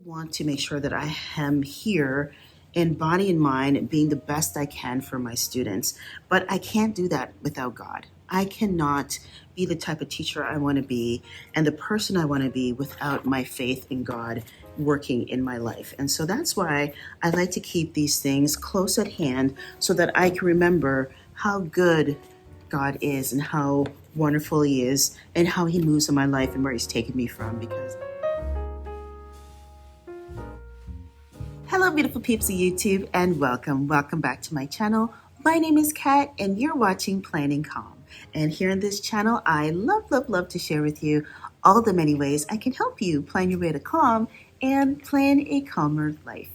want to make sure that I am here in body and mind being the best I can for my students. But I can't do that without God. I cannot be the type of teacher I want to be and the person I want to be without my faith in God working in my life. And so that's why I like to keep these things close at hand so that I can remember how good God is and how wonderful He is and how He moves in my life and where He's taken me from. Because hello, beautiful peeps of YouTube, and welcome back to my channel. My name is Kat, and you're watching Planning Calm. And here on this channel, I love to share with you all the many ways I can help you plan your way to calm and plan a calmer life.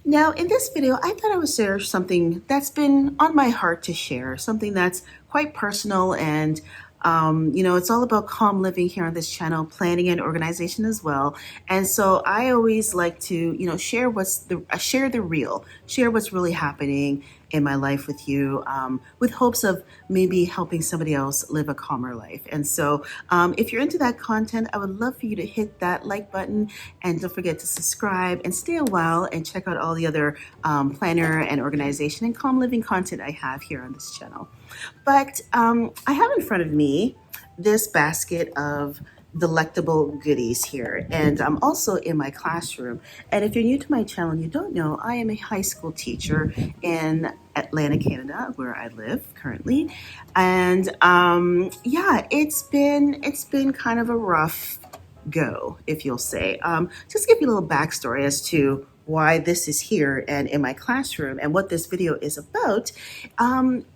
Now, in this video, I thought I would share something that's been on my heart to share, something that's quite personal and it's all about calm living here on this channel, planning and organization as well. And so I always like to, share share what's really happening in my life with you, with hopes of maybe helping somebody else live a calmer life. And so if you're into that content, I would love for you to hit that like button, and don't forget to subscribe and stay a while and check out all the other planner and organization and calm living content I have here on this channel. But I have in front of me this basket of delectable goodies here, and I'm also in my classroom. And if you're new to my channel and you don't know, I am a high school teacher in Atlanta, Canada, where I live currently. And it's been kind of a rough go, if you'll say. Just give you a little backstory as to why this is here and in my classroom and what this video is about.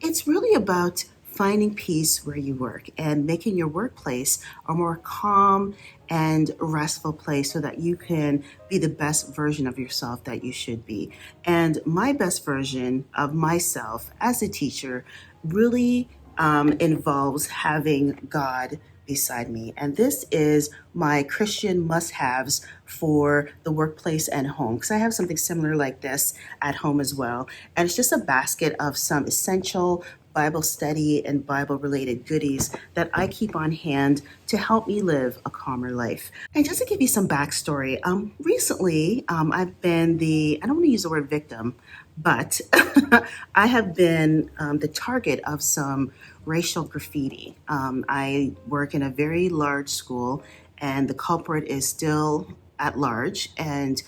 It's really about finding peace where you work and making your workplace a more calm and restful place so that you can be the best version of yourself that you should be. And my best version of myself as a teacher really involves having God beside me. And this is my Christian must-haves for the workplace and home, because I have something similar like this at home as well. And it's just a basket of some essential Bible study and Bible related goodies that I keep on hand to help me live a calmer life. And just to give you some backstory, recently I've been I don't want to use the word victim, but I have been the target of some racial graffiti. I work in a very large school, and the culprit is still at large. And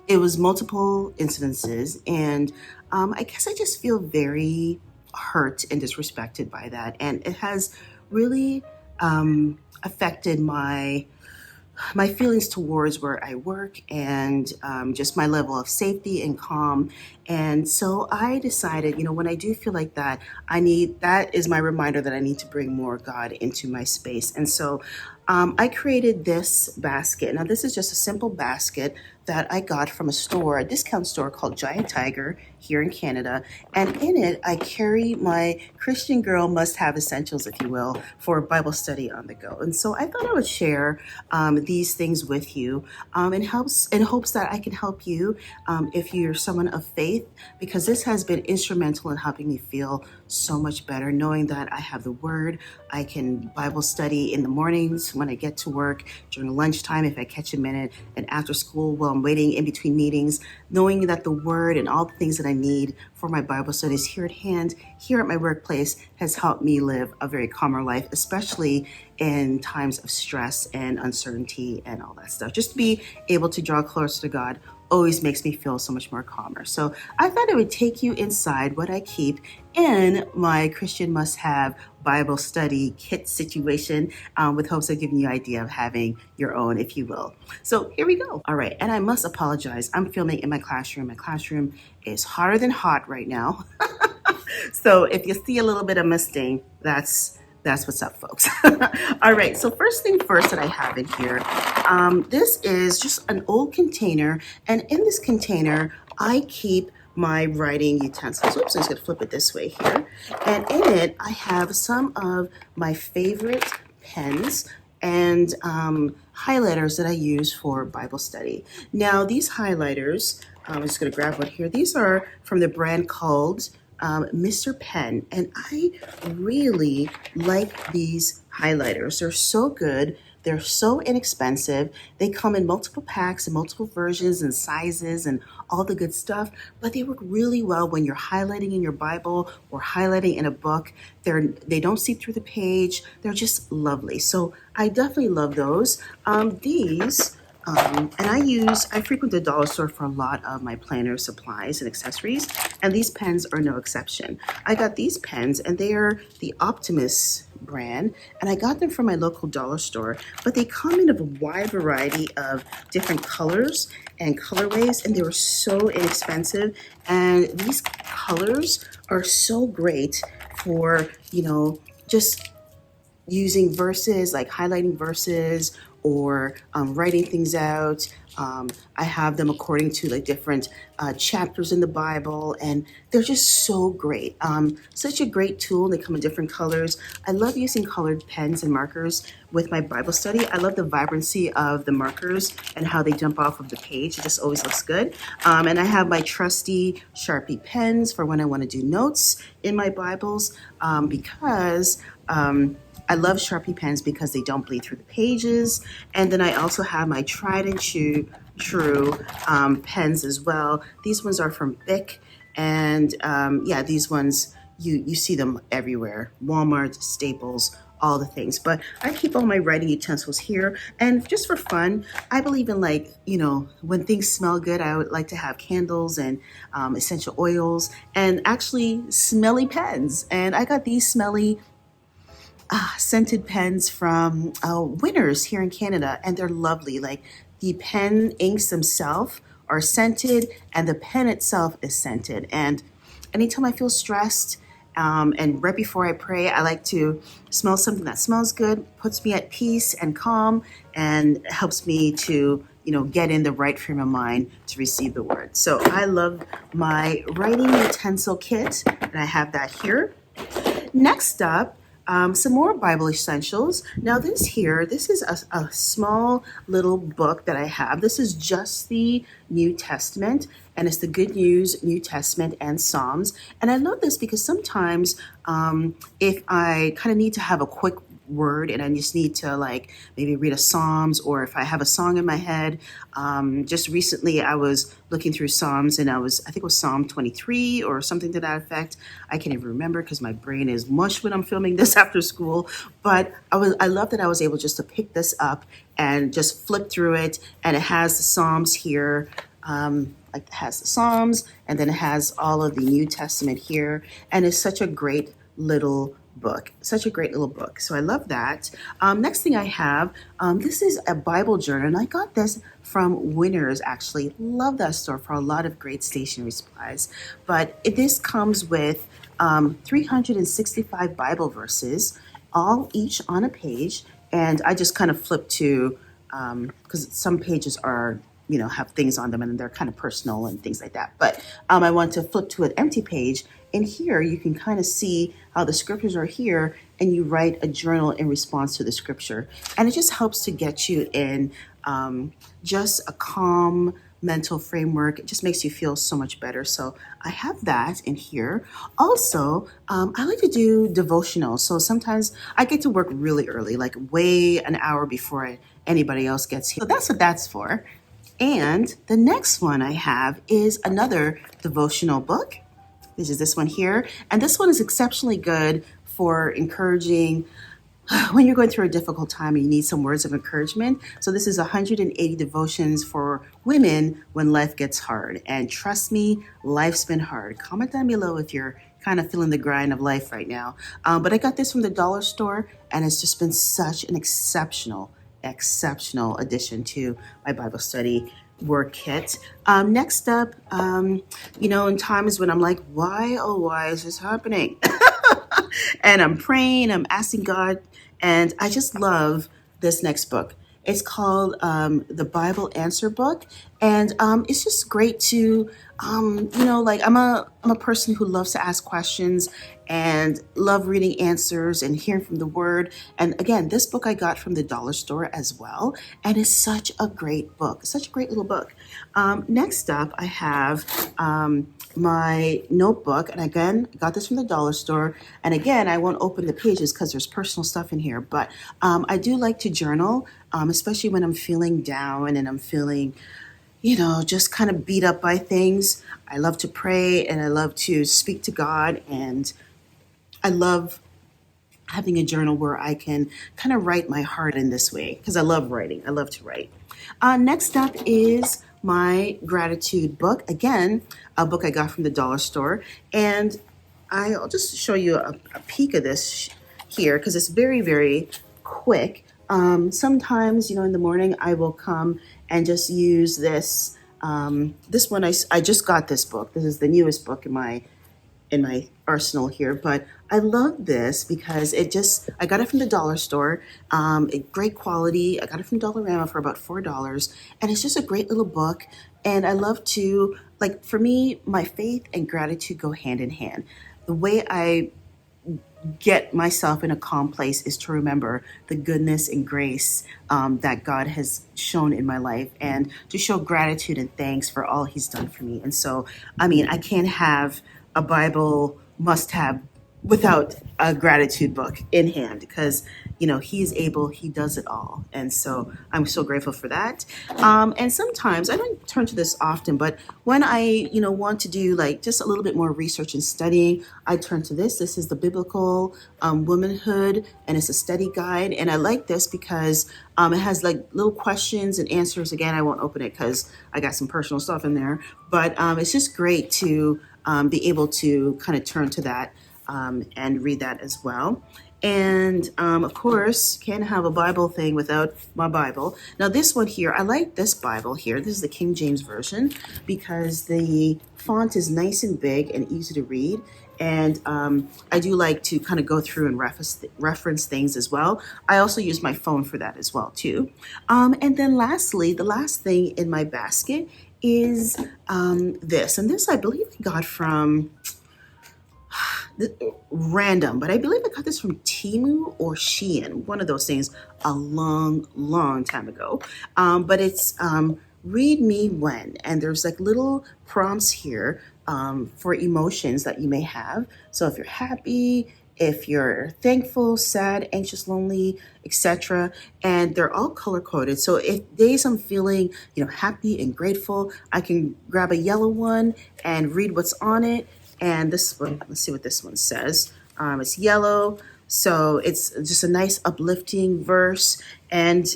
it was multiple incidences, and I guess I just feel very hurt and disrespected by that. And it has really affected my feelings towards where I work and just my level of safety and calm. And so I decided, when I do feel like that, that is my reminder that I need to bring more God into my space. And so I created this basket. Now, this is just a simple basket that I got from a discount store called Giant Tiger here in Canada. And in it, I carry my Christian girl must-have essentials, if you will, for Bible study on the go. And so I thought I would share these things with you in hopes that I can help you if you're someone of faith, because this has been instrumental in helping me feel so much better, knowing that I have the Word. I can Bible study in the mornings when I get to work, during lunchtime if I catch a minute, and after school while I'm waiting in between meetings, knowing that the Word and all the things that I need for my Bible studies here at hand, here at my workplace, has helped me live a very calmer life, especially in times of stress and uncertainty and all that stuff. Just to be able to draw closer to God always makes me feel so much more calmer. So I thought I would take you inside what I keep in my Christian must-have Bible study kit situation, with hopes of giving you an idea of having your own, if you will. So here we go. All right, and I must apologize. I'm filming in my classroom. My classroom is hotter than hot right now. So if you see a little bit of misting, that's what's up, folks. All right, so first thing first that I have in here, this is just an old container, and in this container, I keep my writing utensils. Oops, I'm just gonna flip it this way here. And in it, I have some of my favorite pens and highlighters that I use for Bible study. Now, these highlighters, I'm just gonna grab one here. These are from the brand called Mr. Pen, and I really like these highlighters. They're so good. They're so inexpensive. They come in multiple packs and multiple versions and sizes and all the good stuff, but they work really well when you're highlighting in your Bible or highlighting in a book. They don't see through the page. They're just lovely. So I definitely love those. These and I frequent the dollar store for a lot of my planner supplies and accessories, and these pens are no exception. I got these pens, and they are the Optimus brand, and I got them from my local dollar store, but they come in a wide variety of different colors and colorways, and they were so inexpensive, and these colors are so great for, just using verses, like highlighting verses or writing things out. I have them according to like different chapters in the Bible, and they're just so great. Such a great tool. They come in different colors. I love using colored pens and markers with my Bible study. I love the vibrancy of the markers and how they jump off of the page. It just always looks good. And I have my trusty Sharpie pens for when I want to do notes in my Bibles, because I love Sharpie pens because they don't bleed through the pages. And then I also have my tried and true pens as well. These ones are from Bic. And yeah, these ones, you see them everywhere. Walmart, Staples, all the things. But I keep all my writing utensils here. And just for fun, I believe in when things smell good, I would like to have candles and essential oils and actually smelly pens. And I got these smelly scented pens from Winners here in Canada, and they're lovely. Like the pen inks themselves are scented, and the pen itself is scented. And anytime I feel stressed, and right before I pray, I like to smell something that smells good, puts me at peace and calm, and helps me to get in the right frame of mind to receive the word. So I love my writing utensil kit, and I have that here. Next up, some more Bible essentials. Now this is a small little book that I have. This is just the New Testament, and it's the Good News, New Testament, and Psalms. And I love this because sometimes if I kind of need to have a quick word and I just need to maybe read a Psalms, or if I have a song in my head. Just recently I was looking through Psalms, and I think it was Psalm 23 or something to that effect. I can't even remember because my brain is mush when I'm filming this after school. But I love that I was able just to pick this up and just flip through it, and it has the Psalms here. It has the Psalms, and then it has all of the New Testament here, and it's such a great little book. So I love that. Next thing I have, this is a Bible journal, and I got this from Winners, actually. Love that store for a lot of great stationery supplies. But this comes with 365 Bible verses, all each on a page, and I just kind of flip to, because some pages are have things on them and they're kind of personal and things like that. But I want to flip to an empty page. And here you can kind of see how the scriptures are here, and you write a journal in response to the scripture. And it just helps to get you in just a calm mental framework. It just makes you feel so much better. So I have that in here. Also, I like to do devotional. So sometimes I get to work really early, like way an hour before anybody else gets here. So that's what that's for. And the next one I have is another devotional book. This is this one here. And this one is exceptionally good for encouraging when you're going through a difficult time and you need some words of encouragement. So this is 180 devotions for women when life gets hard. And trust me, life's been hard. Comment down below if you're kind of feeling the grind of life right now. But I got this from the dollar store, and it's just been such an exceptional addition to my Bible study work kit. Next up, in times when I'm like, why, oh, why is this happening? And I'm praying, I'm asking God, and I just love this next book. It's called the Bible Answer Book, and it's just great to like I'm a person who loves to ask questions and love reading answers and hearing from the word. And again, this book I got from the dollar store as well, and it's such a great book, such a great little book. Next up, I have my notebook, and again, I got this from the dollar store. And again, I won't open the pages because there's personal stuff in here, but I do like to journal, especially when I'm feeling down and I'm feeling just kind of beat up by things. I love to pray and I love to speak to God, and I love having a journal where I can kind of write my heart in this way because I love writing. I love to write. Next up is my gratitude book. Again, a book I got from the dollar store. And I'll just show you a peek of this here because it's very, very quick. Sometimes, in the morning, I will come and just use this. This one, I just got this book. This is the newest book in my arsenal here, but I love this because I got it from the dollar store. Great quality. I got it from Dollarama for about $4, and it's just a great little book. And I love to, like, for me, my faith and gratitude go hand in hand. The way I get myself in a calm place is to remember the goodness and grace that God has shown in my life, and to show gratitude and thanks for all He's done for me. And so, I can't have a Bible must have without a gratitude book in hand because He is able, He does it all. And so I'm so grateful for that. And sometimes I don't turn to this often, but when I want to do like just a little bit more research and studying, I turn to this is the biblical womanhood, and it's a study guide. And I like this because it has like little questions and answers. Again, I won't open it because I got some personal stuff in there, but it's just great to be able to kind of turn to that and read that as well. And of course, can't have a Bible thing without my Bible. Now, this one here, I like this Bible here. This is the King James Version because the font is nice and big and easy to read. And I do like to kind of go through and reference things as well. I also use my phone for that as well, too. And then lastly, the last thing in my basket is this. And this I believe I got from random, but I believe I got this from Temu or Shein, one of those things, a long, long time ago. But it's read me when, and there's like little prompts here for emotions that you may have. So if you're happy, if you're thankful, sad, anxious, lonely, etc., and they're all color coded. So if days I'm feeling, happy and grateful, I can grab a yellow one and read what's on it. And this one, let's see what this one says. It's yellow, so it's just a nice uplifting verse. And,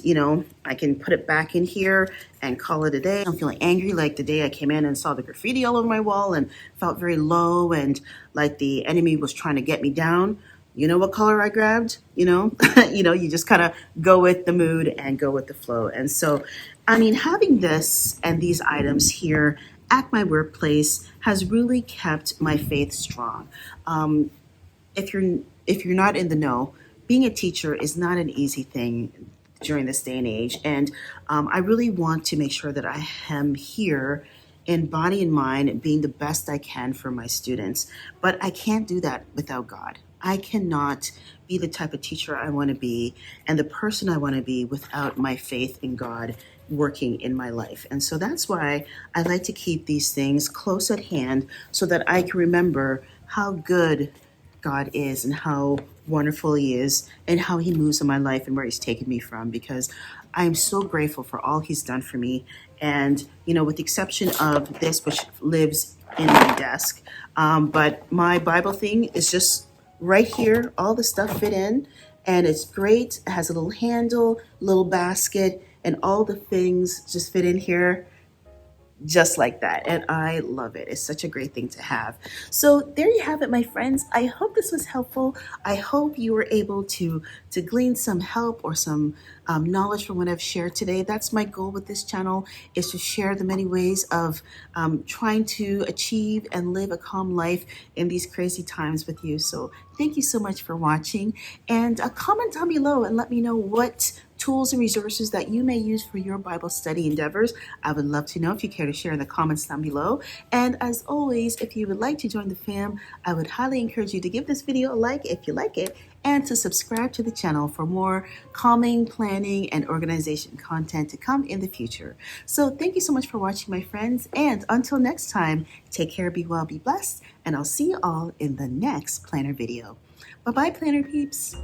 I can put it back in here and call it a day. I'm feeling angry, like the day I came in and saw the graffiti all over my wall and felt very low and like the enemy was trying to get me down. You know what color I grabbed? You just kind of go with the mood and go with the flow. And so, having this and these items here at my workplace has really kept my faith strong. If you're not in the know, being a teacher is not an easy thing during this day and age, and I really want to make sure that I am here in body and mind, being the best I can for my students. But I can't do that without God. I cannot be the type of teacher I want to be and the person I want to be without my faith in God working in my life. And so that's why I like to keep these things close at hand so that I can remember how good God is and how wonderful He is and how He moves in my life and where He's taken me from, because I'm so grateful for all He's done for me. And, with the exception of this, which lives in my desk, but my Bible thing is just right here. All the stuff fit in, and it's great. It has a little handle, little basket, and all the things just fit in here just like that. And I love it. It's such a great thing to have. So there you have it, my friends. I hope this was helpful. I hope you were able to glean some help or some knowledge from what I've shared today. That's my goal with this channel, is to share the many ways of trying to achieve and live a calm life in these crazy times with you. So thank you so much for watching, and comment down below and let me know what tools and resources that you may use for your Bible study endeavors. I would love to know if you care to share in the comments down below. And as always, if you would like to join the fam, I would highly encourage you to give this video a like if you like it, and to subscribe to the channel for more calming, planning, and organization content to come in the future. So thank you so much for watching, my friends, and until next time, take care, be well, be blessed, and I'll see you all in the next planner video. Bye-bye, planner peeps.